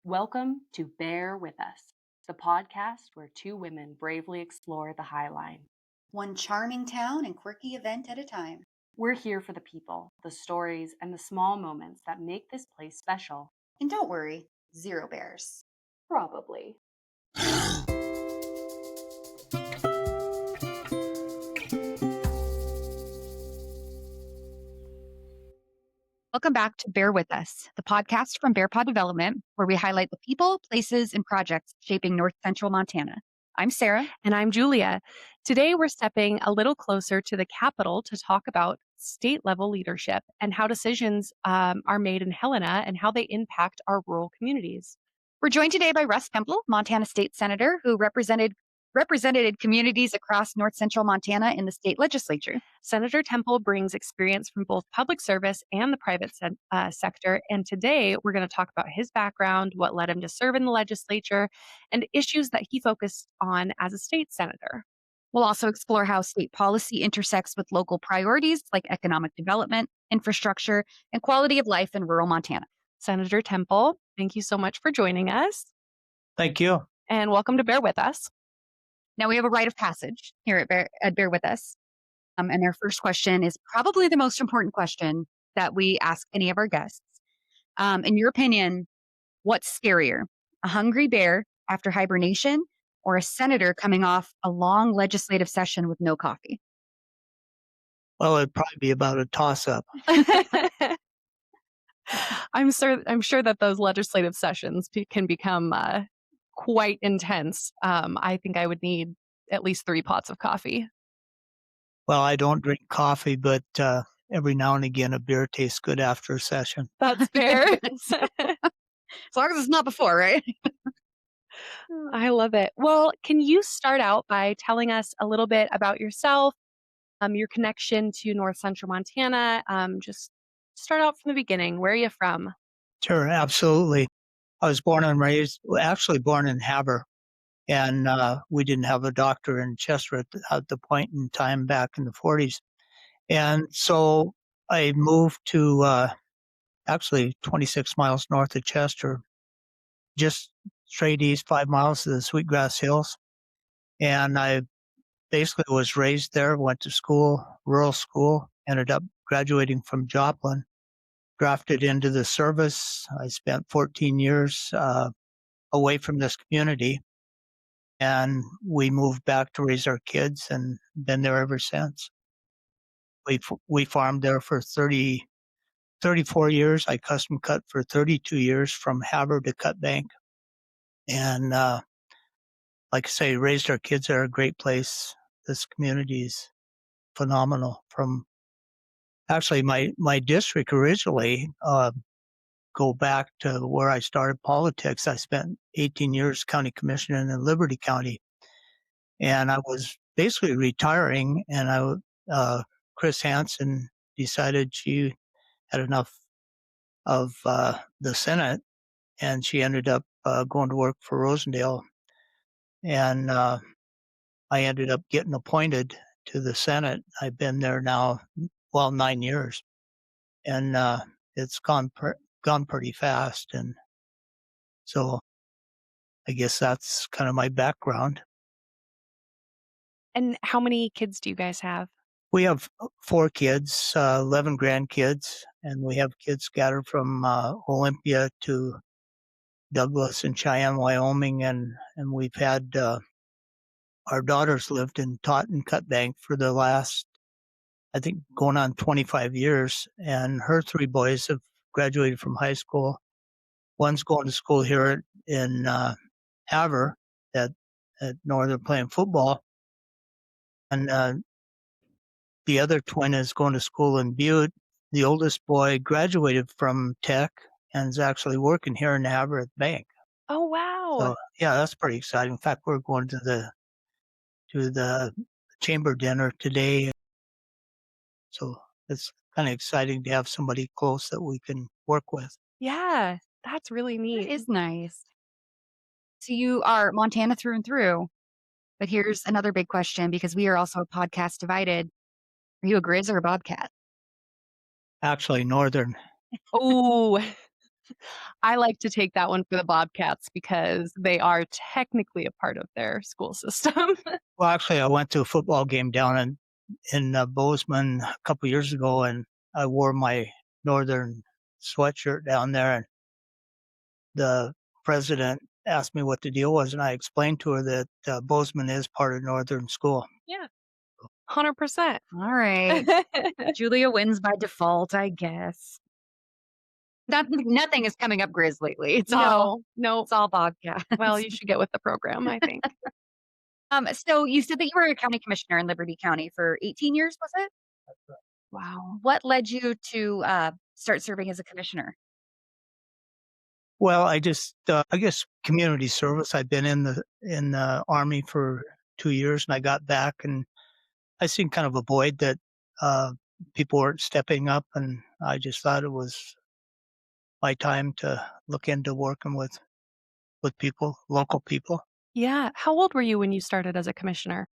Welcome to Bear With Us, the podcast where two women bravely explore the High Line. One charming town and quirky event at a time. We're here for the people, the stories, and the small moments that make this place special. And don't worry, zero bears. Probably. Welcome back to Bear With Us, the podcast from Bear Pod Development, where we highlight the people, places, and projects shaping North Central Montana. I'm Sarah. And I'm Julia. Today, we're stepping a little closer to the Capitol to talk about state-level leadership and how decisions are made in Helena and how they impact our rural communities. We're joined today by Russ Tempel, Montana State Senator, who represented communities across North Central Montana in the state legislature. Senator Tempel brings experience from both public service and the private sector. And today, we're going to talk about his background, what led him to serve in the legislature, and issues that he focused on as a state senator. We'll also explore how state policy intersects with local priorities like economic development, infrastructure, and quality of life in rural Montana. Senator Tempel, thank you so much for joining us. Thank you. And welcome to Bear With Us. Now, we have a rite of passage here at Bear With Us. And our first question is probably the most important question that we ask any of our guests. In your opinion, what's scarier, a hungry bear after hibernation or a senator coming off a long legislative session with no coffee? Well, it'd probably be about a toss-up. I'm sure that those legislative sessions can become quite intense. I think I would need at least 3 pots of coffee. Well, I don't drink coffee, but every now and again, a beer tastes good after a session. That's fair. As long as it's not before, right? I love it. Well, can you start out by telling us a little bit about yourself, your connection to North Central Montana? Just start out from the beginning. Where are you from? Sure, absolutely. I was born and raised, actually born in Haber, and we didn't have a doctor in Chester at the point in time back in the 40s. And so I moved to actually 26 miles north of Chester, just straight east, 5 miles to the Sweetgrass Hills. And I basically was raised there, went to school, rural school, ended up graduating from Joplin. Drafted into the service. I spent 14 years away from this community, and we moved back to raise our kids and been there ever since. We farmed there for 34 years. I custom cut for 32 years from Haber to Cut Bank. And like I say, raised our kids there, a great place. This community is phenomenal. Actually, my district originally go back to where I started politics. I spent 18 years county commissioner in Liberty County, and I was basically retiring. And Chris Hansen decided she had enough of the Senate, and she ended up going to work for Rosendale, and I ended up getting appointed to the Senate. I've been there now. 9 years, and it's gone pretty fast, and so I guess that's kind of my background. And how many kids do you guys have? We have 4 kids, 11 grandkids, and we have kids scattered from Olympia to Douglas and Cheyenne, Wyoming, and we've had our daughters lived and taught in Cut Bank for the last, I think, going on 25 years, and her 3 boys have graduated from high school. One's going to school here in Haver at Northern playing football, and the other twin is going to school in Butte. The oldest boy graduated from Tech and is actually working here in Haver at the bank. Oh, wow. So, yeah, that's pretty exciting. In fact, we're going to the chamber dinner today. So it's kind of exciting to have somebody close that we can work with. Yeah, that's really neat. It is nice. So you are Montana through and through. But here's another big question, because we are also a podcast divided. Are you a Grizz or a Bobcat? Actually, Northern. Oh, I like to take that one for the Bobcats because they are technically a part of their school system. Well, actually, I went to a football game down in Bozeman a couple years ago, and I wore my northern sweatshirt down there, and the president asked me what the deal was, and I explained to her that Bozeman is part of Northern School. Yeah. 100%. All right. Julia wins by default, I guess. Nothing is coming up Grizz lately. No. It's all Bobcats. Well, you should get with the program, I think. So you said that you were a county commissioner in Liberty County for 18 years, was it? Wow. What led you to start serving as a commissioner? Well, I guess community service. I've been in the Army for 2 years, and I got back, and I seen kind of a void that uh, people weren't stepping up, and I just thought it was my time to look into working with people, local people. Yeah. How old were you when you started as a commissioner?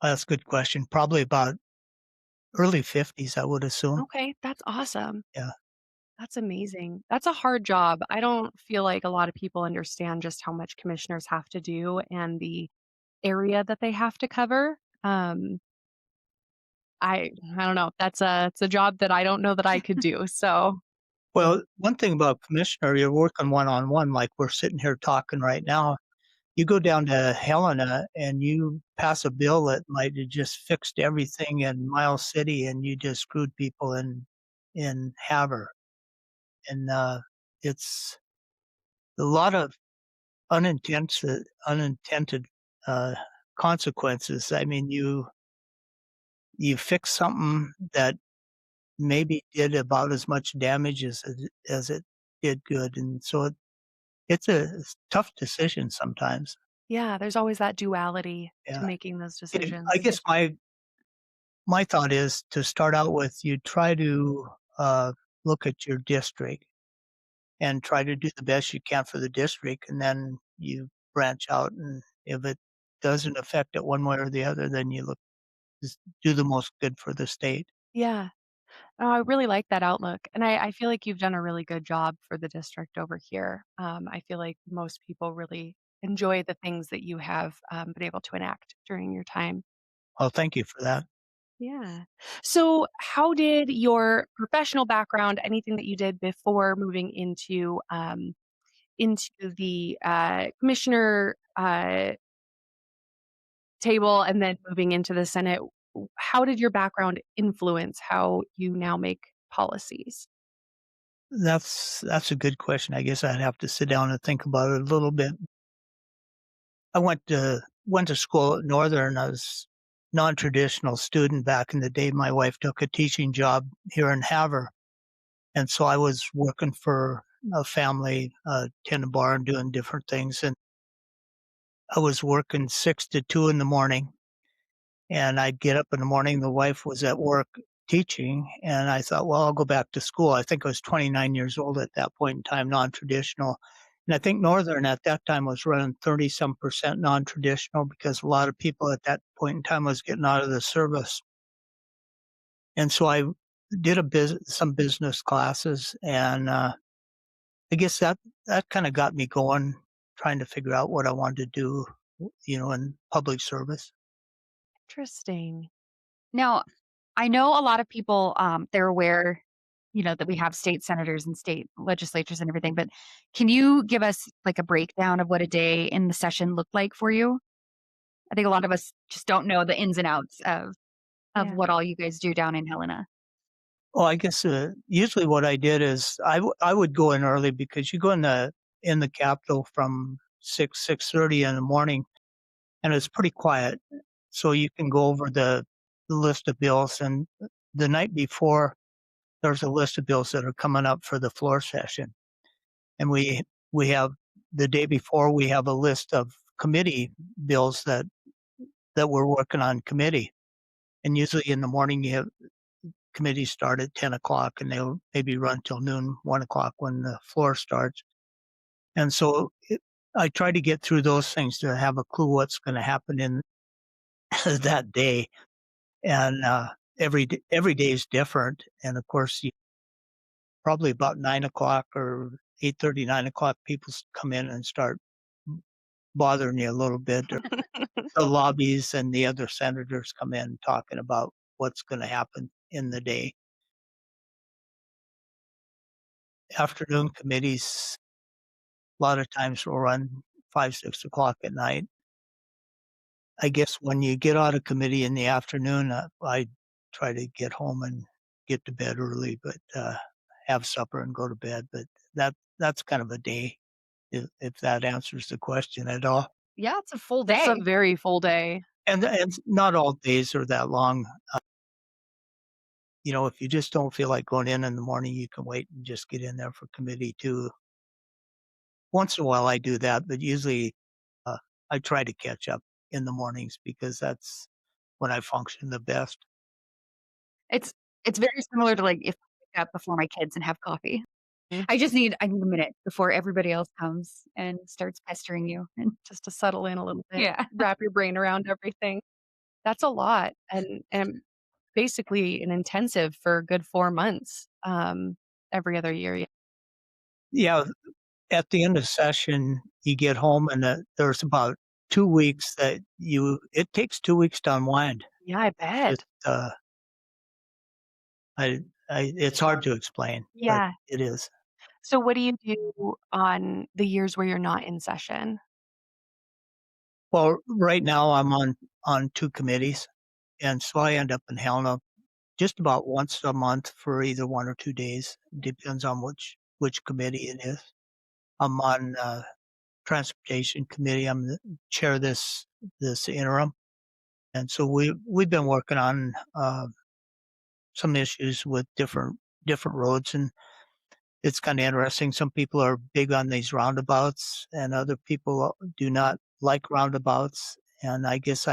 That's a good question. Probably about early 50s, I would assume. Okay, that's awesome. Yeah. That's amazing. That's a hard job. I don't feel like a lot of people understand just how much commissioners have to do and the area that they have to cover. I don't know. It's a job that I don't know that I could do. So, Well, one thing about commissioner, you're working one-on-one, like we're sitting here talking right now. You go down to Helena and you pass a bill that might have just fixed everything in Miles City, and you just screwed people in Havre. And it's a lot of unintended uh, consequences. I mean, you fix something that maybe did about as much damage as it did good, and so it's a tough decision sometimes. yeah, there's always that duality to Yeah. making those And I decisions. guess my thought is to start out with, you try to look at your district and try to do the best you can for the district, and then you branch out. And if it doesn't affect it one way or the other, then you look just do the most good for the state. Yeah. Oh, I really like that outlook. And I feel like you've done a really good job for the district over here. I feel like most people really enjoy the things that you have been able to enact during your time. Well, thank you for that. Yeah. So, how did your professional background, anything that you did before moving into the commissioner table and then moving into the Senate, how did your background influence how you now make policies? That's a good question. I guess I'd have to sit down and think about it a little bit. I went to school at Northern. I was non-traditional student back in the day. My wife took a teaching job here in Havre, and so I was working for a family, tending a bar and doing different things. And I was working 6 to 2 in the morning, and I'd get up in the morning. The wife was at work teaching, and I thought, well, I'll go back to school. I think I was 29 years old at that point in time, non-traditional. And I think Northern at that time was running 30 some percent non-traditional, because a lot of people at that point in time was getting out of the service. And so I did some business classes, and I guess that kind of got me going, trying to figure out what I wanted to do, in public service. Interesting. Now, I know a lot of people, they're aware, that we have state senators and state legislatures and everything, but can you give us like a breakdown of what a day in the session looked like for you? I think a lot of us just don't know the ins and outs of Yeah. what all you guys do down in Helena. Well, I guess usually what I did is I would go in early, because you go in the Capitol from 6:30 in the morning, and it's pretty quiet, so you can go over the list of bills. And the night before, there's a list of bills that are coming up for the floor session, and we have the day before, we have a list of committee bills that we're working on committee. And usually in the morning, you have committees start at 10 o'clock, and they'll maybe run till noon, 1 o'clock when the floor starts. And so I try to get through those things to have a clue what's going to happen in that day. And every day is different. And of course, probably about 9 o'clock or 8:30, 9 o'clock, people come in and start bothering you a little bit. The lobbies and the other senators come in talking about what's going to happen in the day. Afternoon committees, a lot of times will run 5, 6 o'clock at night. I guess when you get out of committee in the afternoon, I try to get home and get to bed early, but have supper and go to bed. But that's kind of a day, if that answers the question at all. Yeah, it's a full That's a day. very full day. And not all days are that long. If you just don't feel like going in the morning, you can wait and just get in there for committee too. Once in a while, I do that, but usually uh, I try to catch up in the mornings because that's when I function the best. It's it's very similar to, like, if I wake up before my kids and have coffee. Mm. I need a minute before everybody else comes and starts pestering you, and Just to settle in a little bit, yeah. wrap your brain around everything. That's a lot, and basically an intensive for a good 4 months, every other year. Yeah. Yeah, at the end of session, you get home and there's about 2 weeks that it takes 2 weeks to unwind. Yeah, I Just, bet. it's hard to explain, but Yeah. it is. So what do you do on the years where you're not in session? Well, right now I'm on 2 committees, and so I end up in Helena just about once a month for either 1 or 2 days, depends on which committee it is. I'm on, transportation committee. I'm the chair of this interim, and so we've been working on, some issues with different roads, and it's kinda interesting. Some people are big on these roundabouts, and other people do not like roundabouts, and I guess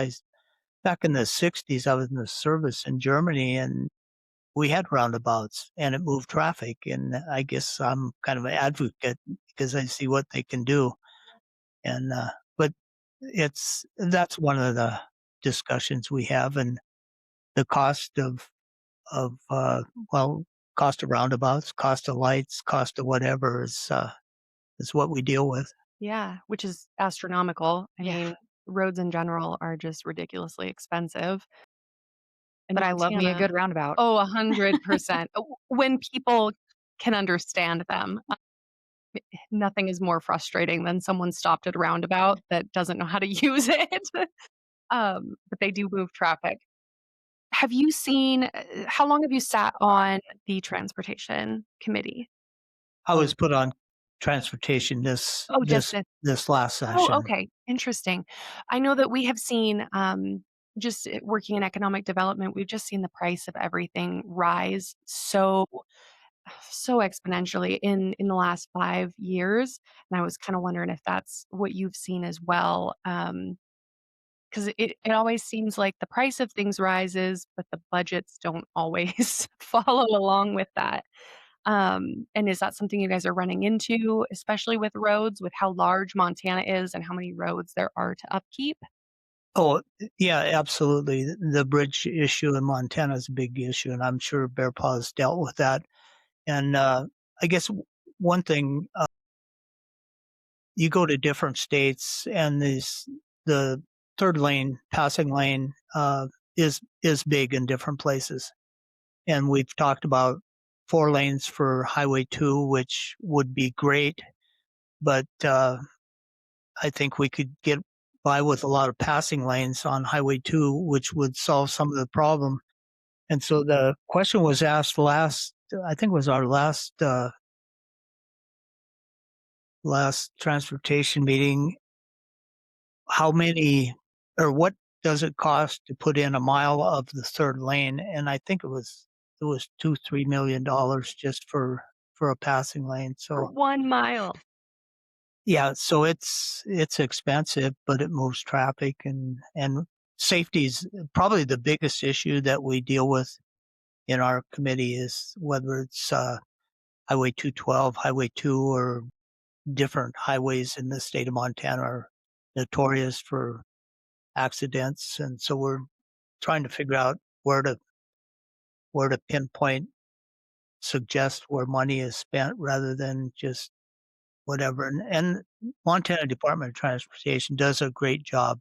back in the '60s, I was in the service in Germany, and we had roundabouts, and it moved traffic, and I guess I'm kind of an advocate because I see what they can do, and, but that's one of the discussions we have, and the cost of well, cost of roundabouts, cost of lights, cost of whatever is what we deal with. Yeah, which is astronomical. I Yeah. mean, roads in general are just ridiculously expensive. In But I love me a Montana, good roundabout. oh, 100%. When people can understand them. Nothing is more frustrating than someone stopped at a roundabout that doesn't know how to use it. But they do move traffic. Have you seen how long have you sat on the transportation committee? I was put on transportation this Oh, just this this last oh, session. okay, interesting. I know that we have seen, just working in economic development, we've just seen the price of everything rise so exponentially in the last 5 years, and I was kinda wondering if that's what you've seen as well, 'cause it always seems like the price of things rises, but the budgets don't always follow along with that. And is that something you guys are running into, especially with roads, with how large Montana is and how many roads there are to upkeep? Oh, yeah, absolutely. The bridge issue in Montana is a big issue, and I'm sure Bear Paw's dealt with that. And, I guess one thing, you go to different states and the 3rd lane, passing lane, is big in different places. And we've talked about 4 lanes for Highway 2, which would be great, but, I think we could get by with a lot of passing lanes on Highway 2, which would solve some of the problem. And so the question was asked I think it was our last transportation meeting, how many or what does it cost to put in a mile of the 3rd lane? And I think it was 2, $3 million just for a passing lane. For So 1 mile. yeah, so it's expensive, but it moves traffic and safety is probably the biggest issue that we deal with in our committee is whether it's Highway 212, Highway 2, or different highways in the state of Montana are notorious for accidents, and so we're trying to figure out where to pinpoint suggest where money is spent rather than just whatever. And Montana Department of Transportation does a great job.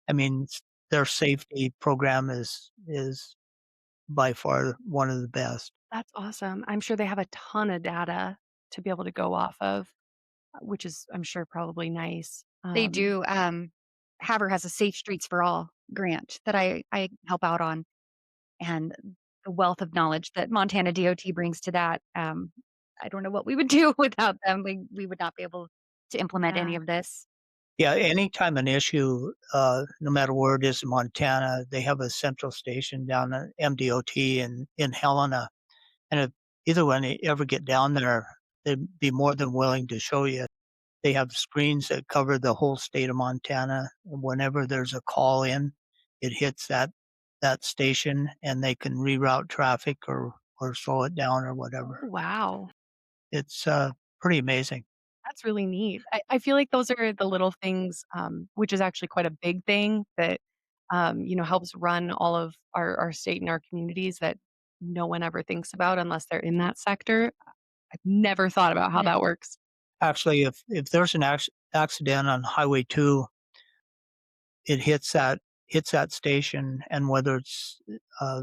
I mean, their safety program is by far one of the best. That's awesome. I'm sure they have a ton of data to be able to go off of, which is, I'm sure, probably nice. They do. Haver has a Safe Streets for All grant that I help out on, and the wealth of knowledge that Montana DOT brings to that. I don't know what we would do without them. We would not be able to implement any Yeah. of this. Yeah, anytime an issue, no matter where it is in Montana, they have a central station down at MDOT in Helena. And if either when you ever get down there, they'd be more than willing to show you. They have screens that cover the whole state of Montana. And whenever there's a call in, it hits that station, and they can reroute traffic or slow it down or whatever. Wow. It's pretty amazing. That's really neat. I feel like those are the little things, which is actually quite a big thing that, helps run all of our state and our communities that no one ever thinks about unless they're in that sector. I've never thought about how Yeah. that works. Actually, if there's an accident on Highway 2, it hits that station, and whether it's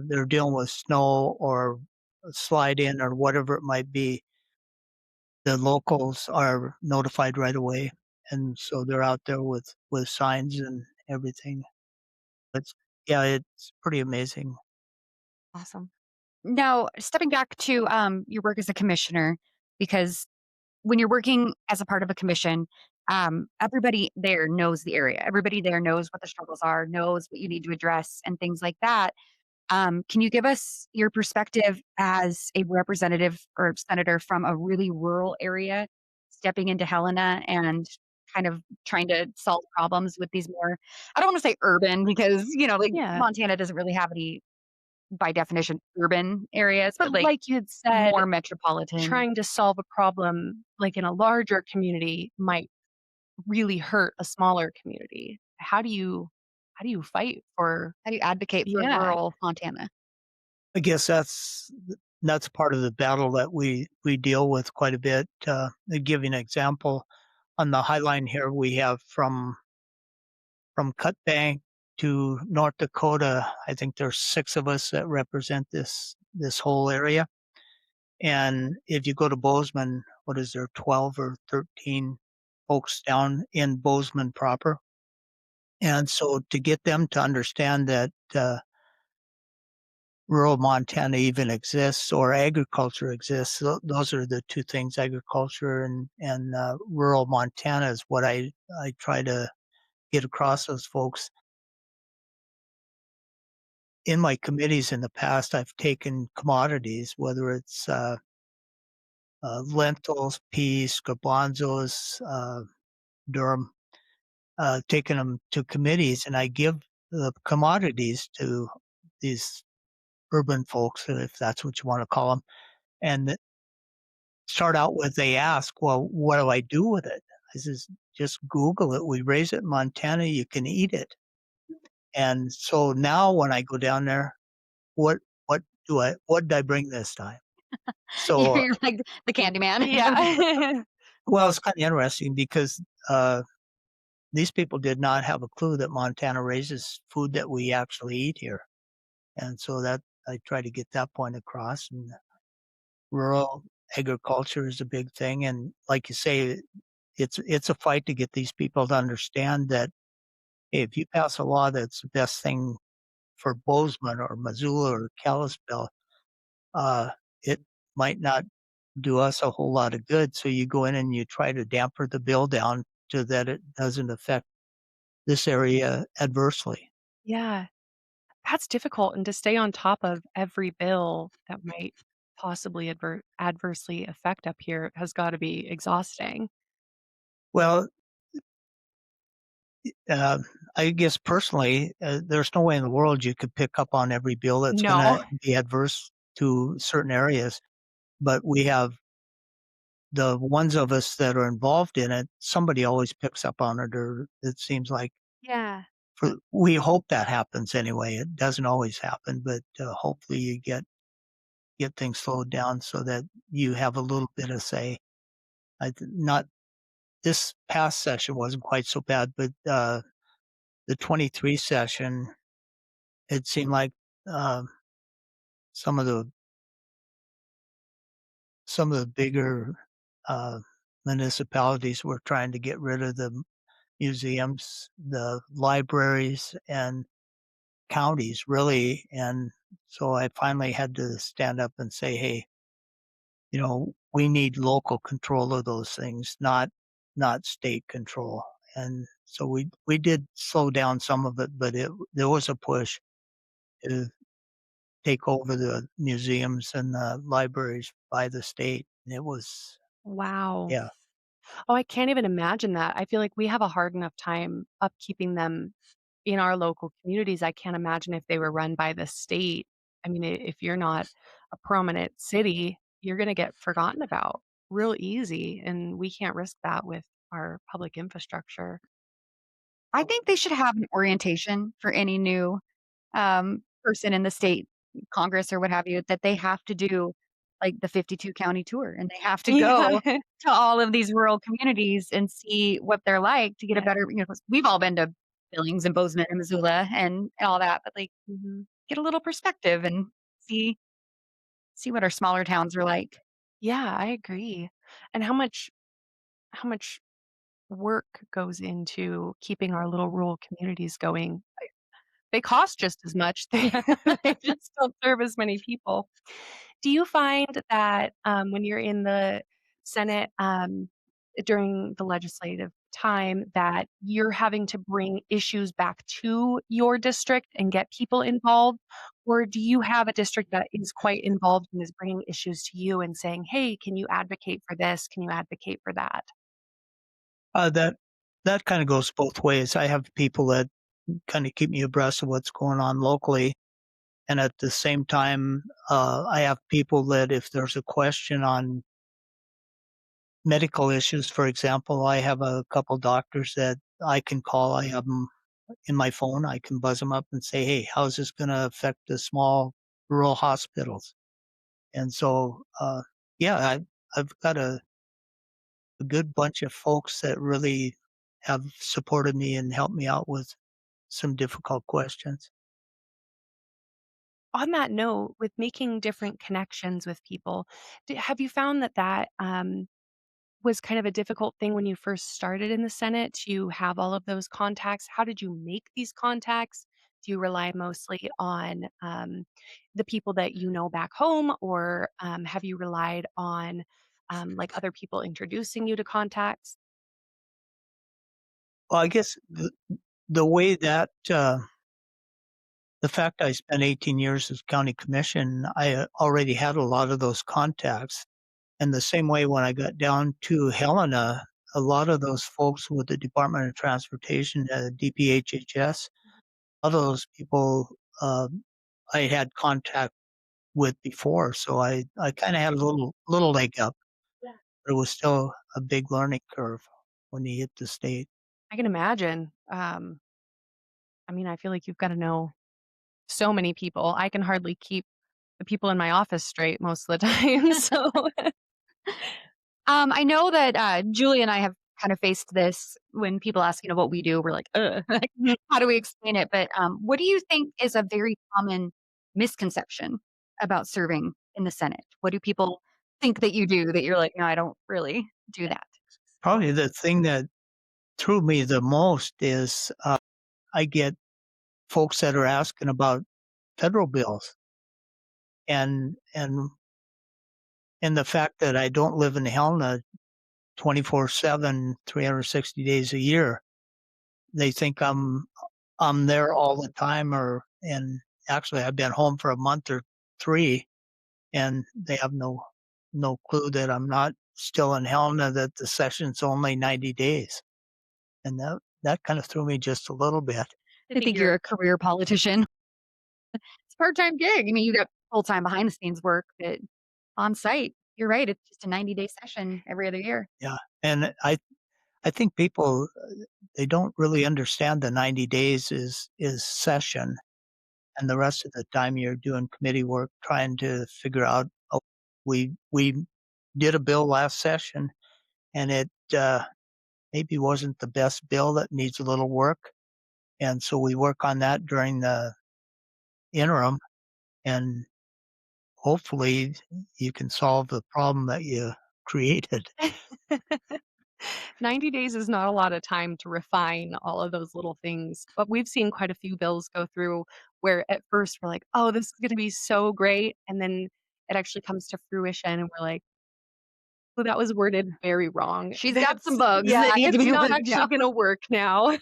they're dealing with snow or a slide in or whatever it might be, the locals are notified right away, and so they're out there with signs and everything. It's yeah, it's pretty amazing. Awesome. Now, stepping back to your work as a commissioner, because when you're working as a part of a commission, everybody there knows the area. Everybody there knows what the struggles are, knows what you need to address, and things like that. Can you give us your perspective as a representative or senator from a really rural area, stepping into Helena and kind of trying to solve problems with these more, I don't want to say urban because, like Yeah. Montana doesn't really have any, by definition, urban areas, But but like like you had said, more metropolitan. trying to solve a problem like in a larger community might really hurt a smaller community. How do you fight for How do you advocate for Yeah. rural Montana? I guess that's part of the battle that we deal with quite a bit. To give you an example, on the High Line here, we have from Cut Bank to North Dakota. I think there's 6 of us that represent this whole area. And if you go to Bozeman, what is there, 12 or 13 folks down in Bozeman proper? And so to get them to understand that rural Montana even exists or agriculture exists, those are the 2 things, agriculture and rural Montana is what I try to get across those folks. In my committees in the past, I've taken commodities, whether it's lentils, peas, garbanzos, durum, taken them to committees, and I give the commodities to these urban folks, if that's what you want to call them, and start out with they ask, "Well, what do I do with it?" I says, "Just Google it. We raise it in Montana. You can eat it." And so now when I go down there, what what did I bring this time? So, You're like the candy man. Yeah. well, it's kind of interesting because these people did not have a clue that Montana raises food that we actually eat here, and so that I try to get that point across. And rural agriculture is a big thing, and like you say, it's a fight to get these people to understand that if you pass a law that's the best thing for Bozeman or Missoula or Kalispell, uh, it might not do us a whole lot of good. So you go in and you try to damper the bill down so that it doesn't affect this area adversely. Yeah. That's difficult, and to stay on top of every bill that might possibly adversely affect up here has gotta be exhausting. Well, uh, I guess personally, there's no way in the world you could pick up on every bill that's going No. to be adverse to certain areas. But we have the ones of us that are involved in it, somebody always picks up on it, or it seems like Yeah. we hope that happens anyway. It doesn't always happen, but hopefully you get get things slowed down so that you have a little bit of say. Not this past session wasn't quite so bad, but the 23 session, it seemed like uh, some of the bigger uh, municipalities were trying to get rid of the museums, the libraries, and counties really. And so I finally had to stand up and say, hey, we need local control of those things, not state control. And so we did slow down some of it, but there was a push to take over the museums and the libraries by the state. And it was, Wow. yeah. Oh, I can't even imagine that. I feel like we have a hard enough time upkeeping them in our local communities. I can't imagine if they were run by the state. I mean, if you're not a prominent city, you're going to get forgotten about real easy. And we can't risk that with our public infrastructure. I think they should have an orientation for any new person in the state Congress or what have you, that they have to do like the 52 county tour and they have to Yeah. go to all of these rural communities and see what they're like to get a Yeah. better, 'cause we've all been to Billings and Bozeman and Missoula and all that, but like Mhm. get a little perspective and see what our smaller towns are like. Yeah, I agree. And how much work goes into keeping our little rural communities going. They cost just as much. They just don't serve as many people. Do you find that, when you're in the Senate, during the legislative time, that you're having to bring issues back to your district and get people involved? Or do you have a district that is quite involved and is bringing issues to you and saying, "Hey, can you advocate for this? Can you advocate for that?" That kind of goes both ways. I have people that kind of keep me abreast of what's going on locally. And at the same time, I have people that if there's a question on medical issues, for example, I have a couple doctors that I can call. I have them in my phone. I can buzz them up and say, hey, how's this going to affect the small rural hospitals? And so, yeah, I've got a good bunch of folks that really have supported me and helped me out with some difficult questions. On that note, with making different connections with people, have you found that was kind of a difficult thing when you first started in the Senate to have all of those contacts? How did you make these contacts? Do you rely mostly on the people that you know back home, or have you relied on like other people introducing you to contacts? Well, I guess the way that the fact I spent 18 years as county commission, I already had a lot of those contacts. And the same way when I got down to Helena, a lot of those folks with the Department of Transportation, DPHHS, a lot of those people I had contact with before. So I kind of had a little leg up, Yeah. but it was still a big learning curve when you hit the state. I can imagine. I mean, I feel like you've got to know so many people. I can hardly keep the people in my office straight most of the time. So, I know that Julie and I have kind of faced this when people ask, what we do. We're like, like, how do we explain it? But what do you think is a very common misconception about serving in the Senate? What do people think that you do that you're like, no, I don't really do that? Probably the thing that threw me the most is I get folks that are asking about federal bills and and the fact that I don't live in Helena 24/7, 360 days a year. They think I'm there all the time and actually I've been home for a month or 3 and they have no clue that I'm not still in Helena, that the session's only 90 days. And that kind of threw me just a little bit. I think you're a career politician. It's a part-time gig. I mean, you got full-time behind the scenes work, but on site, you're right. It's just a 90-day session every other year. Yeah. And I think people they don't really understand the 90 days is session. and the rest of the time you're doing committee work trying to figure out, oh, we did a bill last session, and it, maybe wasn't the best bill, that needs a little work, and so we work on that during the interim, and hopefully you can solve the problem that you created. 90 days is not a lot of time to refine all of those little things, but we've seen quite a few bills go through where at first we're like, "Oh, this is gonna be so great," and then it actually comes to fruition and we're like, "Well, that was worded very wrong." She's got some That's bugs yeah, that need to it's be not worked actually out. gonna work now.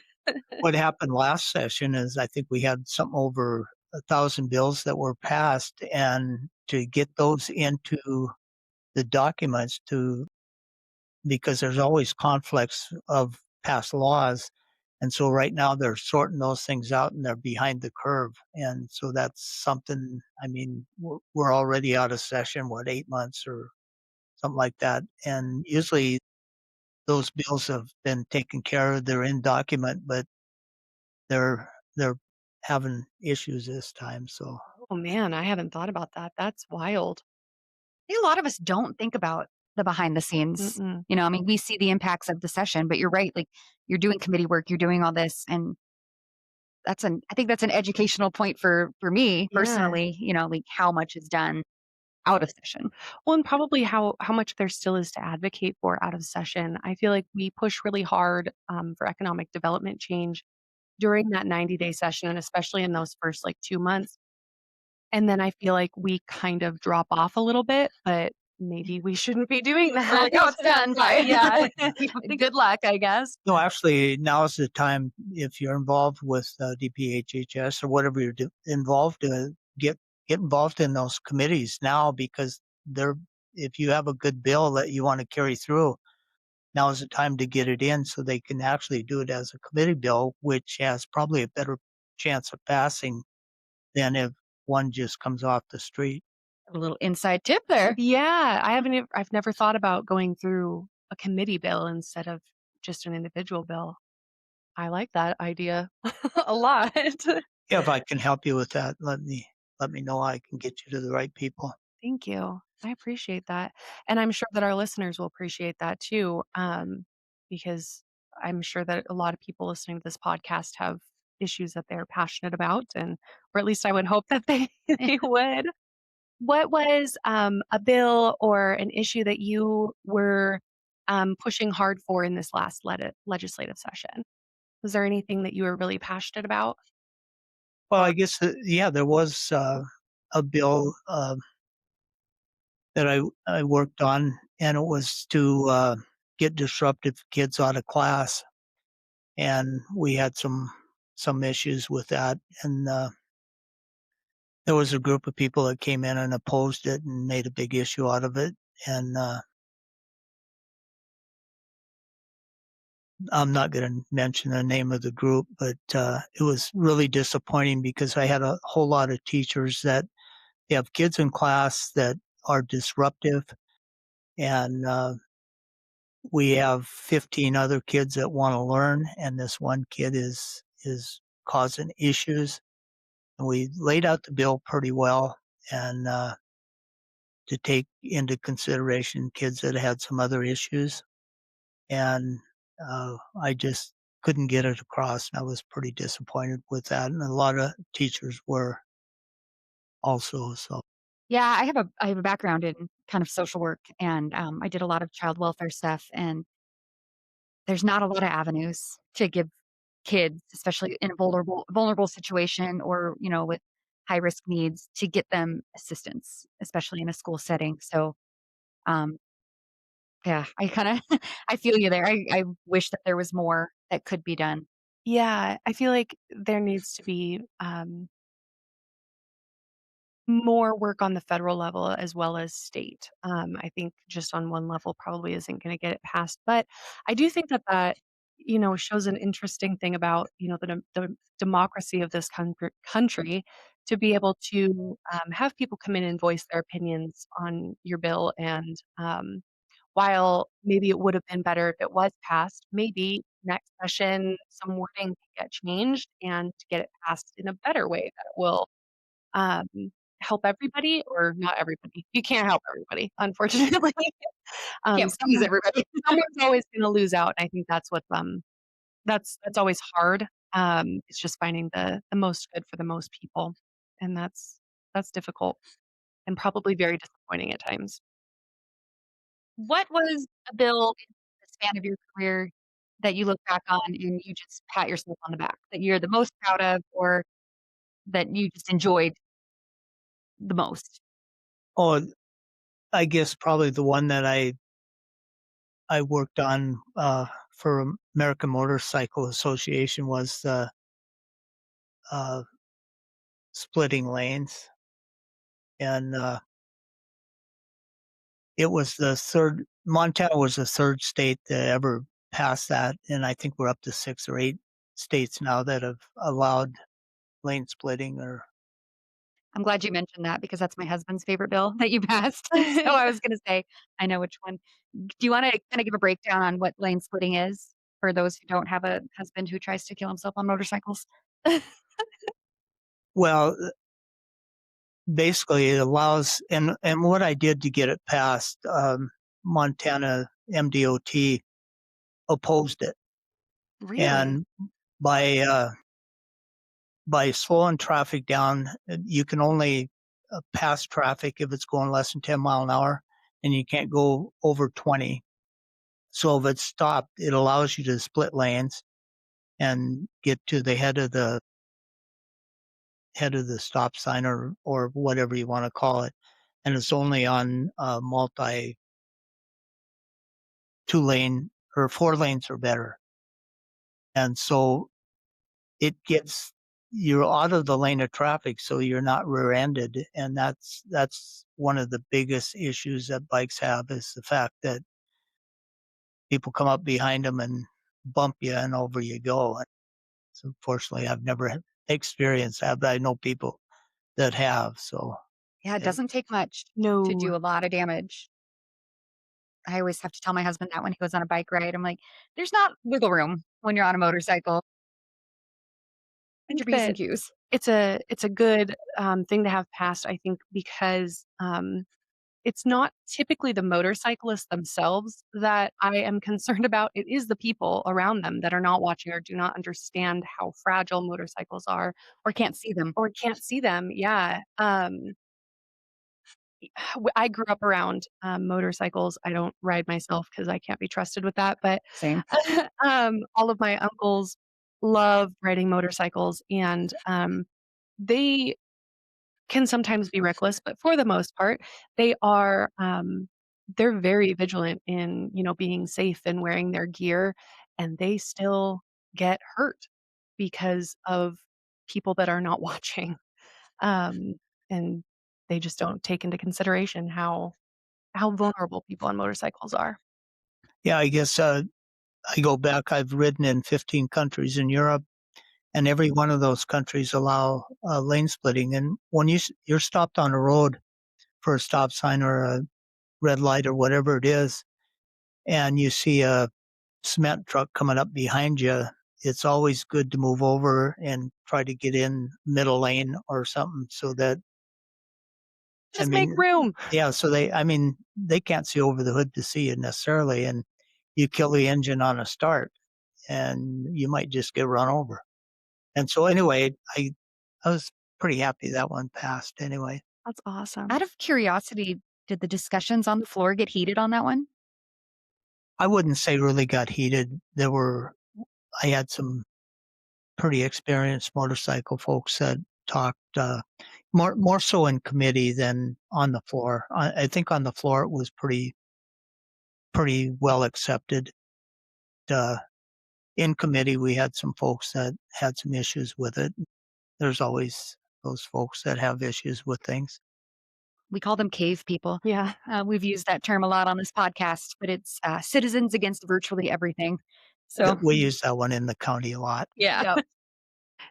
What happened last session is I think we had something over 1,000 bills that were passed, and to get those into the documents to because there's always conflicts of past laws, and so right now they're sorting those things out and they're behind the curve, and so that's something. I mean, we're already out of session, what, 8 months or something like that, and usually those bills have been taken care of, they're in document, but they're having issues this time, so Oh, man, I haven't thought about that. That's wild. I think a lot of us don't think about the behind the scenes. Mm-mm. I mean, we see the impacts of the session, but you're right. Like you're doing committee work, you're doing all this, and I think that's an educational point for me Yeah. personally. Like how much is done out of session. Well, and probably how much there still is to advocate for out of session. I feel like we push really hard for economic development change during that 90-day session, and especially in those first like 2 months. And then I feel like we kind of drop off a little bit, but maybe we shouldn't be doing We're that. like, oh, it's done. Bye. Yeah. I think Good luck, I guess. no, actually, now is the time if you're involved with DPHHS or whatever you're involved in, get involved in those committees now because they're if you have a good bill that you want to carry through, now is the time to get it in so they can actually do it as a committee bill, which has probably a better chance of passing than if one just comes off the street. A little inside tip there. yeah, I've never thought about going through a committee bill instead of just an individual bill. I like that idea a lot. Yeah, if I can help you with that, let me know. I can get you to the right people. Thank you. I appreciate that. And I'm sure that our listeners will appreciate that too, because I'm sure that a lot of people listening to this podcast have issues that they're passionate about, and or at least I would hope that they they would. What was a bill or an issue that you were pushing hard for in this last legislative session? Was there anything that you were really passionate about? Well, I guess, yeah, there was a bill that I worked on, and it was to get disruptive kids out of class, and we had some issues with that, and there was a group of people that came in and opposed it and made a big issue out of it, and I'm not going to mention the name of the group, but it was really disappointing because I had a whole lot of teachers that they have kids in class that are disruptive, and we have 15 other kids that want to learn, and this one kid is causing issues. And we laid out the bill pretty well, and to take into consideration kids that had some other issues, and I just couldn't get it across, and I was pretty disappointed with that, and a lot of teachers were also. So Yeah, I have a background in kind of social work, and I did a lot of child welfare stuff, and there's not a lot of avenues to give kids, especially in a vulnerable situation or with high risk needs, to get them assistance, especially in a school setting. So um, yeah, I kind of I feel you there. I wish that there was more that could be done. Yeah, I feel like there needs to be more work on the federal level as well as state. I think just on one level probably isn't going to get it passed, but I do think that shows an interesting thing about the democracy of this country to be able to have people come in and voice their opinions on your bill. And while maybe it would have been better if it was passed, maybe next session some wording can get changed and to get it passed in a better way that it will um, help everybody or not everybody. You can't help everybody, unfortunately. Can't please everybody. Someone's always going to lose out. And I think that's what that's always hard. It's just finding the most good for the most people, and that's difficult and probably very disappointing at times. What was a bill in the span of your career that you look back on and you just pat yourself on the back that you're the most proud of or that you just enjoyed the most? Oh, I guess probably the one that I worked on for American Motorcycle Association was uh, splitting lanes, and it was the third. Montana was the third state that ever passed that, and I think we're up to 6 or 8 states now that have allowed lane splitting. Or I'm glad you mentioned that because that's my husband's favorite bill that you passed. So I was gonna say, I know which one. Do you wanna kinda give a breakdown on what lane splitting is for those who don't have a husband who tries to kill himself on motorcycles? well, basically it allows, and what I did to get it passed, Montana MDOT opposed it, Really? and by by slowing traffic down, you can only pass traffic if it's going less than 10 mile an hour, and you can't go over 20. So if it's stopped, it allows you to split lanes and get to the head of the stop sign, or whatever you want to call it. And it's only on multi 2 lane or 4 lanes or better. And so it gets you're out of the lane of traffic, so you're not rear-ended, and that's one of the biggest issues that bikes have, is the fact that people come up behind them and bump you, and over you go. And so unfortunately, I've never experienced that, but I know people that have. So Yeah, it it, doesn't take much to No. do a lot of damage. I always have to tell my husband that when he goes on a bike ride, I'm like, "There's not wiggle room when you're on a motorcycle. I Mind your think P's and that Q's." it's a good, thing to have passed, I think, because, it's not typically the motorcyclists themselves that I am concerned about. It is the people around them that are not watching or do not understand how fragile motorcycles are Or can't see them. or can't see them. Yeah. I grew up around, motorcycles. I don't ride myself because I can't be trusted with that, but, Same. all of my uncles love riding motorcycles, and, they can sometimes be reckless, but for the most part, they are, they're very vigilant in, being safe and wearing their gear, and they still get hurt because of people that are not watching. Um, and they just don't take into consideration how vulnerable people on motorcycles are. yeah, I guess I go back. I've ridden in 15 countries in Europe, and every one of those countries allow lane splitting. And when you're stopped on a road for a stop sign or a red light or whatever it is, and you see a cement truck coming up behind you, it's always good to move over and try to get in middle lane or something, so that, I Just make mean, room. yeah, so they can't see over the hood to see you necessarily, and you kill the engine on a start, and you might just get run over. And so anyway, I was pretty happy that one passed anyway. That's awesome. Out of curiosity, did the discussions on the floor get heated on that one? I wouldn't say really got heated. I had some pretty experienced motorcycle folks that talked, more so in committee than on the floor. I think on the floor it was pretty well accepted. Uh, in committee, we had some folks that had some issues with it. There's always those folks that have issues with things. We call them cave people. Yeah. We've used that term a lot on this podcast, but it's citizens against virtually everything. So, We use that one in the county a lot. yeah. Yep.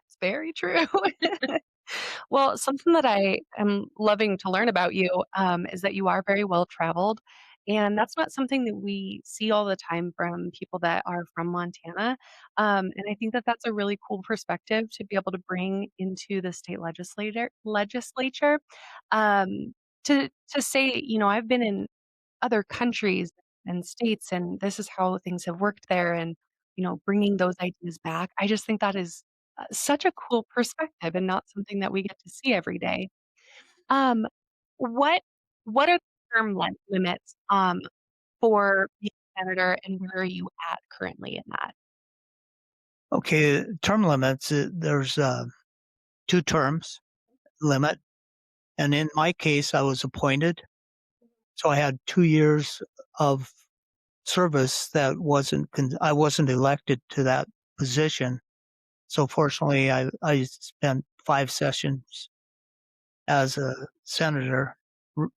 It's very true. Well, something that I am loving to learn about you, is that you are very well traveled And that's not something that we see all the time from people that are from Montana. And I think that that's a really cool perspective to be able to bring into the state legislature. Um, to say, I've been in other countries and states, and this is how things have worked there, and bringing those ideas back. I just think that is such a cool perspective, and not something that we get to see every day. Um, what what are the term limits for being a senator, and where are you at currently in that? Okay, term limits, there's 2 terms limit, and in my case, I was appointed, so I had 2 years of service that I wasn't elected to that position. So fortunately, I spent 5 sessions as a senator,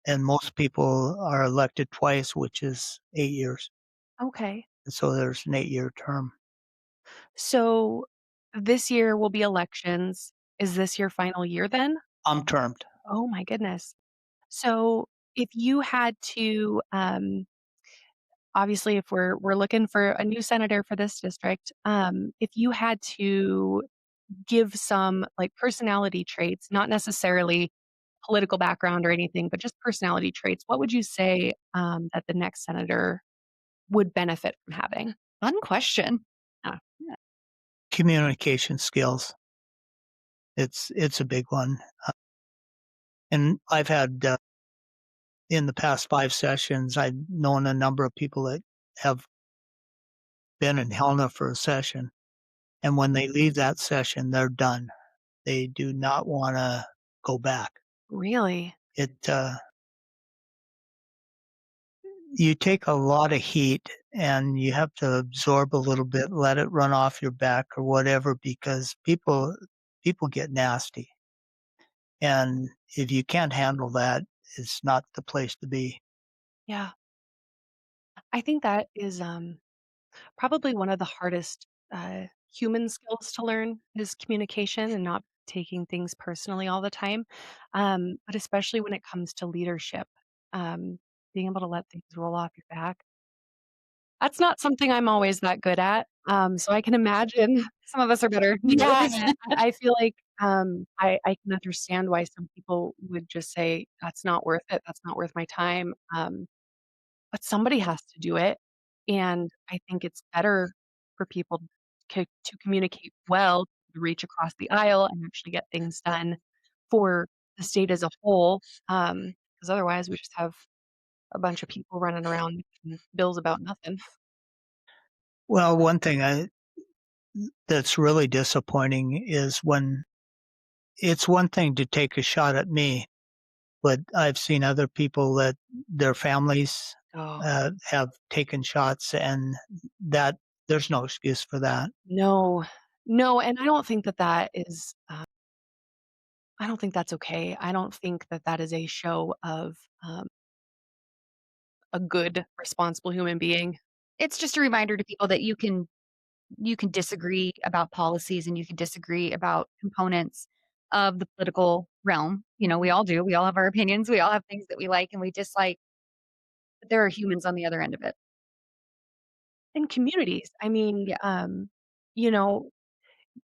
and most people are elected twice, which is 8 years. Okay. So there's an 8-year term. So this year will be elections. Is this your final year then? I'm termed. Oh my goodness. So if you had to, obviously, if we're looking for a new senator for this district, if you had to give some like personality traits, not necessarily political background or anything, but just personality traits, what would you say that the next senator would benefit from having? Fun question. Yeah. Communication skills. It's a big one. And I've had, in the past 5 sessions, I've known a number of people that have been in Helena for a session, and when they leave that session, they're done. They do not wanna go back. Really? It, you take a lot of heat, and you have to absorb a little bit, let it run off your back or whatever, because people get nasty, and if you can't handle that, it's not the place to be. Yeah. I think that is probably one of the hardest human skills to learn is communication and not taking things personally all the time. But especially when it comes to leadership, being able to let things roll off your back. That's not something I'm always that good at. So I can imagine. Some of us are better. Yeah, I feel like I can understand why some people would just say that's not worth it. That's not worth my time. But somebody has to do it, and I think it's better for people to communicate well, to reach across the aisle and actually get things done for the state as a whole, because otherwise we just have a bunch of people running around making bills about nothing. Well, one thing that's really disappointing is when it's one thing to take a shot at me, but I've seen other people that their families, Oh, have taken shots, and that there's no excuse for that. no. No, and I don't think that that is, I don't think that's okay. I don't think that that is a show of, a good, responsible human being. It's just a reminder to people that you can disagree about policies and you can disagree about components of the political realm. We all do. We all have our opinions. We all have things that we like and we dislike, but there are humans on the other end of it. In communities. I mean, Yeah. you know,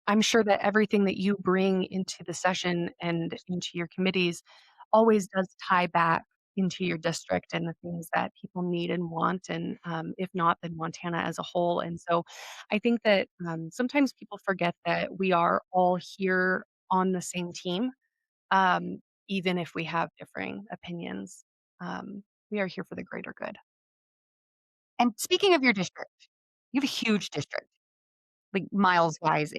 I'm sure that everything that you bring into the session and into your committees always does tie back into your district and the things that people need and want, and if not, then Montana as a whole. And so, I think that sometimes people forget that we are all here on the same team, um, even if we have differing opinions. We are here for the greater good. And speaking of your district, you have a huge district, like miles wise.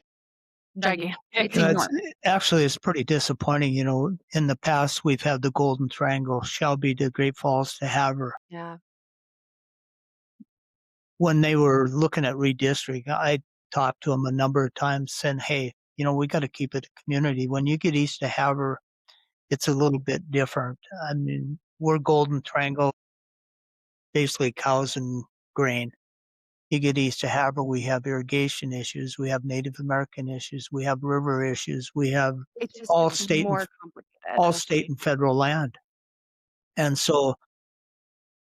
Gigantic. It's It's enormous. actually, it's pretty disappointing, in the past, we've had the Golden Triangle, Shelby to Great Falls to Havre. Yeah. When they were looking at redistricting, I talked to them a number of times saying, "Hey, we gotta keep it a community. When you get east of Havre, it's a little bit different." I mean, we're Golden Triangle, basically cows and grain. You get east of Havre, we have irrigation issues, we have Native American issues, we have river issues, we have It just all gets state and more complicated, all state honestly. and federal land. And so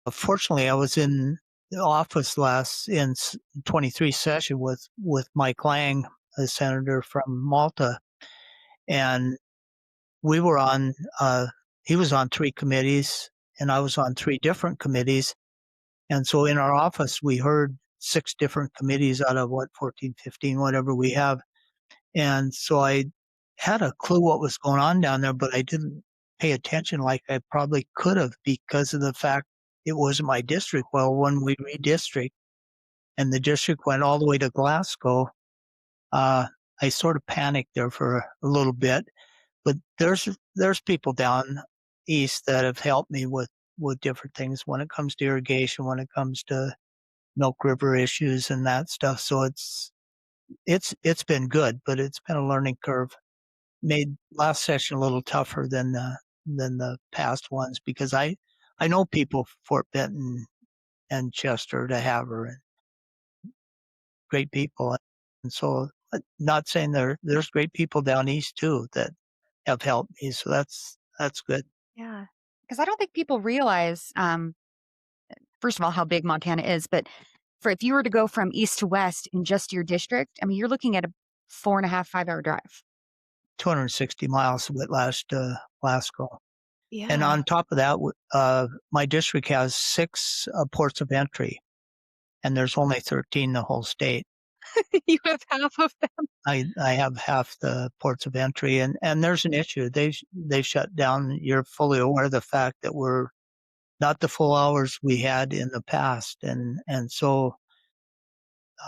Fortunately, I was in the office in 23 session with Mike Lang, a senator from Malta, and we were on. He was on 3 committees, and I was on 3 different committees. And so in our office, we heard 6 different committees out of 14, 15, whatever we have. And so I had a clue what was going on down there, but I didn't pay attention like I probably could have because of the fact it wasn't my district. Well, when we redistrict and the district went all the way to Glasgow, uh, I sort of panicked there for a little bit. But there's people down east that have helped me with different things when it comes to irrigation, when it comes to Milk River issues and that stuff. So it's been good, but it's been a learning curve. Made last session a little tougher than the past ones because I know people Fort Benton and Chester to Havre and great people. And so not saying there's great people down east too that have helped me. So that's good. Yeah. Because I don't think people realize, first of all, how big Montana is, but for if you were to go from east to west in just your district, I mean, you're looking at a 4.5, 5 hour drive. 260 miles to Whitlash to Glasgow. And Yeah. on top of that, my district has 6 ports of entry, and there's only 13 in the whole state. You have half of them. I have half the ports of entry, and there's an issue. They shut down. You're fully aware of the fact that we're not the full hours we had in the past, and so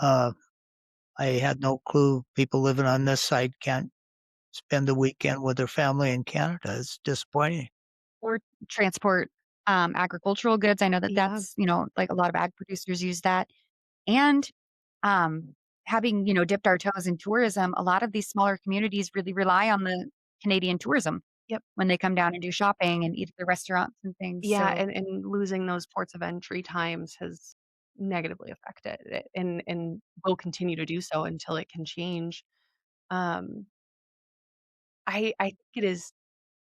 uh, I had no clue people living on this side can't spend the weekend with their family in Canada. It's disappointing. Or transport agricultural goods. I know that Yeah. that's, like a lot of ag producers use that. And um, having, dipped our toes in tourism, a lot of these smaller communities really rely on the Canadian tourism. Yep. When they come down and do shopping and eat at the restaurants and things. Yeah, So and losing those ports of entry times has negatively affected it and will continue to do so until it can change. Um, I think it is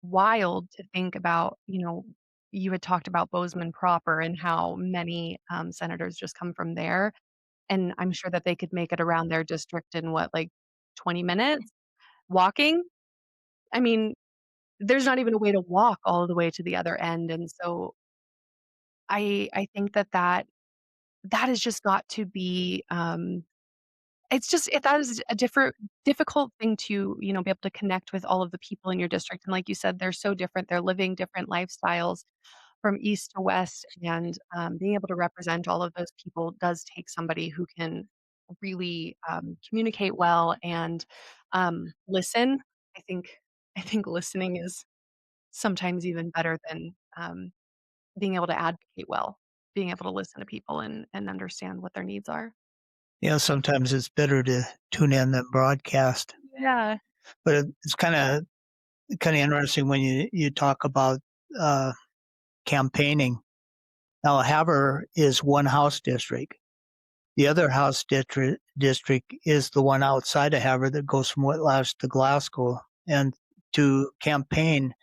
wild to think about, you had talked about Bozeman proper and how many, senators just come from there, and I'm sure that they could make it around their district in what, like, 20 minutes walking? I mean, there's not even a way to walk all the way to the other end, and so I think that has just got to be, it's just that is a difficult thing to, be able to connect with all of the people in your district, and like you said, they're so different, they're living different lifestyles from east to west, and, being able to represent all of those people does take somebody who can really, communicate well and, listen. I think I think listening is sometimes even better than, being able to advocate well, being able to listen to people and understand what their needs are. Sometimes it's better to tune in than broadcast. Yeah. But it's kind of interesting when you talk about uh, campaigning. Now, Havre is one House district. The other House district is the one outside of Havre that goes from Whitlash to Glasgow. And to campaign,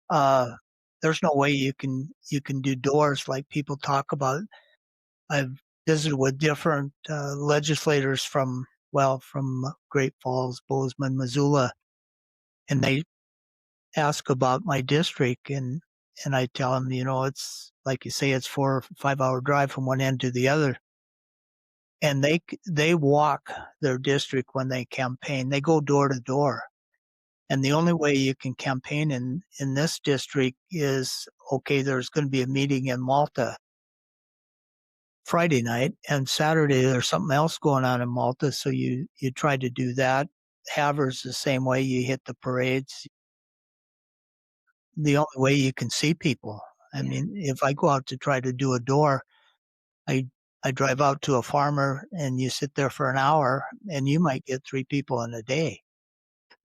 uh, there's no way you can do doors like people talk about. I've visited with different legislators from Great Falls, Bozeman, Missoula, and they ask about my district, and I tell them, it's like you say, it's 4 or 5 hour drive from one end to the other, and they walk their district when they campaign. They go door to door, and the only way you can campaign in this district is okay. There's going to be a meeting in Malta Friday night, and Saturday there's something else going on in Malta, so you try to do that. Havre's the same way. You hit the parades. The only way you can see people. I mean, if I go out to try to do a door, I I drive out to a farmer and you sit there for an hour and you might get 3 people in a day.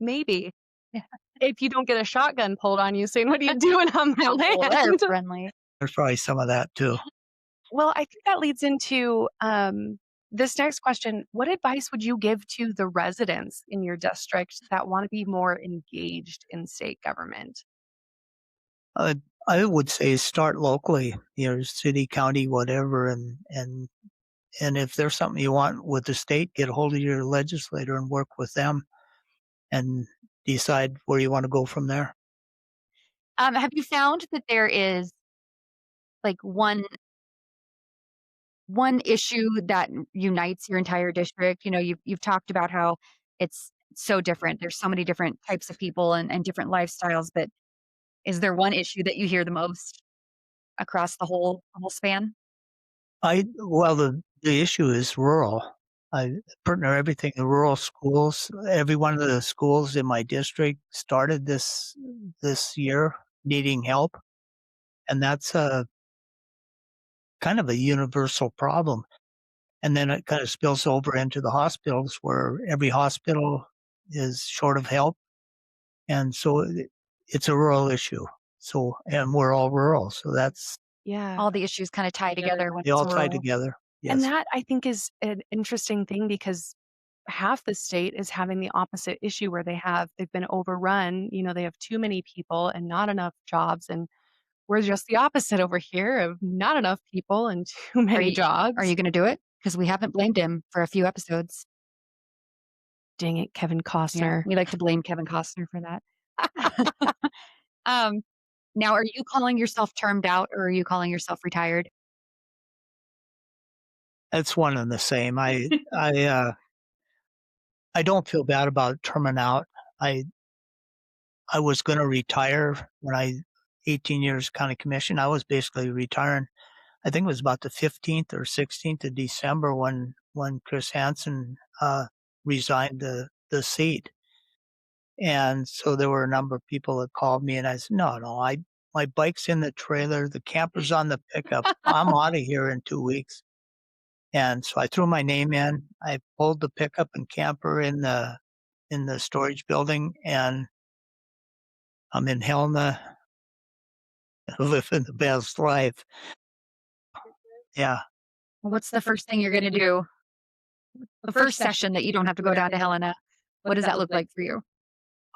Maybe. Yeah. If you don't get a shotgun pulled on you saying, "What are you doing on my Well, they're land?" friendly. There's probably some of that too. Well, I think that leads into, this next question. What advice would you give to the residents in your district that wanna be more engaged in state government? Uh, I would say start locally, city, county, whatever, and if there's something you want with the state, get a hold of your legislator and work with them and decide where you want to go from there. Have you found that there is like one issue that unites your entire district? You've talked about how it's so different. There's so many different types of people and different lifestyles, but is there one issue that you hear the most across the whole span? Well, the issue is rural. I partner everything in rural schools. Every one of the schools in my district started this year needing help, and that's a kind of a universal problem. And then it kind of spills over into the hospitals where every hospital is short of help. And so it's a rural issue. So, and we're all rural. So Yeah. All the issues kind of tie together when they it's all tie rural. together. And Yes. that I think is an interesting thing because half the state is having the opposite issue where they've been overrun, they have too many people and not enough jobs, and we're just the opposite over here of not enough people and too Are many you are jobs. you gonna do it? Because we haven't blamed him for a few episodes. Dang it, Kevin Yeah, Costner. we like to blame Kevin Costner for that. Um, Now are you calling yourself termed out or are you calling yourself retired? It's one and the same. I don't feel bad about terming out. I I was going to retire when 18 years county commission. I was basically retiring. I think it was about the 15th or 16th of December when Chris Hansen resigned the seat. And so there were a number of people that called me and I said, no, my bike's in the trailer. The camper's on the pickup. I'm out of here in 2 weeks. And so I threw my name in. I pulled the pickup and camper in the storage building, and I'm in Helena, living the best life. Yeah. What's the first thing you're gonna do? The first session that you don't have to go down to Helena, what does that look like for you?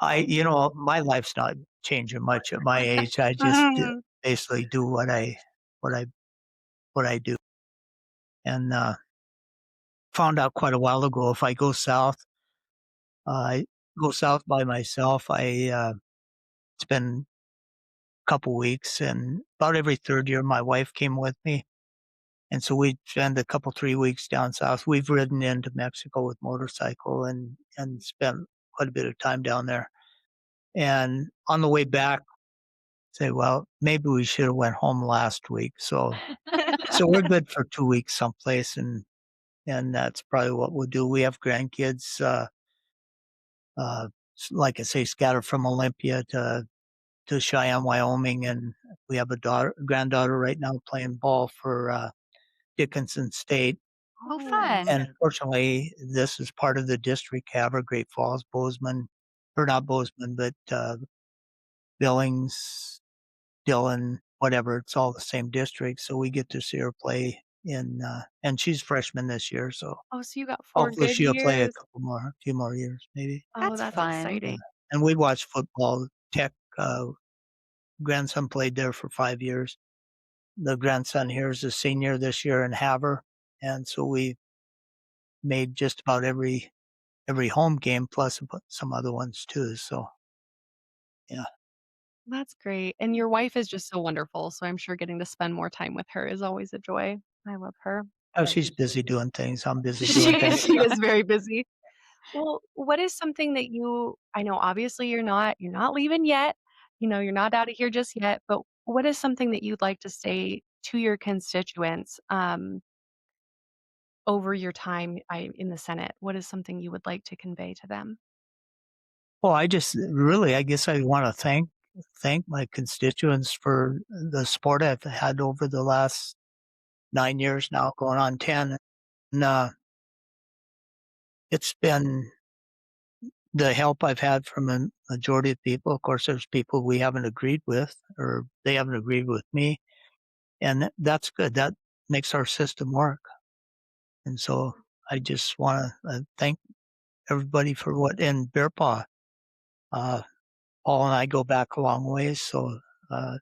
My life's not changing much at my age. I just basically do what I what I do. And found out quite a while ago if I I go south by myself. I spend a couple weeks, and about every third year, my wife came with me. And so we'd spend a couple, 3 weeks down south. We've ridden into Mexico with motorcycle and spent quite a bit of time down there. And on the way back, say, well, maybe we should have went home last week. So we're good for 2 weeks someplace, and that's probably what we'll do. We have grandkids, like I say, scattered from Olympia to Cheyenne, Wyoming, and we have granddaughter right now playing ball for Dickinson State. Oh, fun. And fortunately, this is part of the district, Havre, Great Falls, Bozeman, or not Bozeman, but Billings, Dillon, whatever. It's all the same district. So we get to see her play and she's freshman this year. So Oh, so you got 4 hopefully good she'll play years. a few more years, maybe. Oh, That's that's fun. exciting. And we watch football. Tech, grandson played there for 5 years. The grandson here is a senior this year in Havre. And so we made just about every home game plus some other ones too. So yeah. That's great. And your wife is just so wonderful, so I'm sure getting to spend more time with her is always a joy. I love her. Oh, she's busy doing things. I'm busy doing She things. she is very busy. Well, what is something that I know obviously you're not leaving yet. You're not out of here just yet, but what is something that you'd like to say to your constituents over your time in the Senate? What is something you would like to convey to them? Well, I guess I want to thank my constituents for the support I've had over the last 9 years now, going on 10. And it's been the help I've had from a majority of people. Of course, there's people we haven't agreed with or they haven't agreed with me. And that's good. That makes our system work. And so I just want to thank everybody for in Bear Paw. Paul and I go back a long ways, so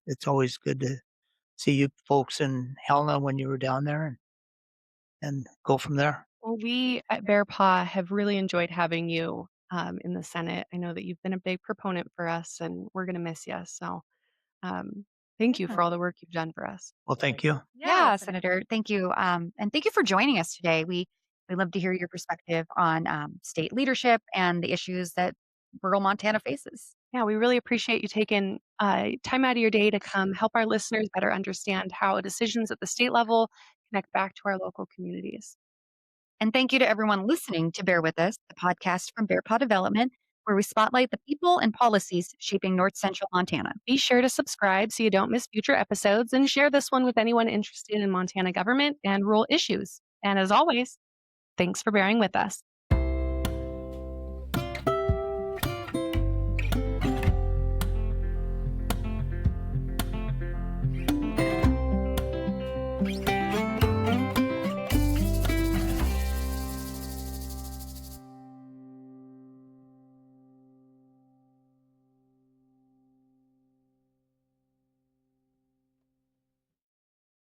It's always good to see you folks in Helena when you were down there and go from there. Well, we at Bear Paw have really enjoyed having you in the Senate. I know that you've been a big proponent for us, and we're going to miss you. So um, thank you Yeah. for all the work you've done for us. Well, thank you. Yeah, Senator. Thank you. And thank you for joining us today. We love to hear your perspective on state leadership and the issues that rural Montana faces. Yeah, we really appreciate you taking time out of your day to come help our listeners better understand how decisions at the state level connect back to our local communities. And thank you to everyone listening to Bear With Us, the podcast from Bear Paw Development, where we spotlight the people and policies shaping North Central Montana. Be sure to subscribe so you don't miss future episodes and share this one with anyone interested in Montana government and rural issues. And as always, thanks for bearing with us.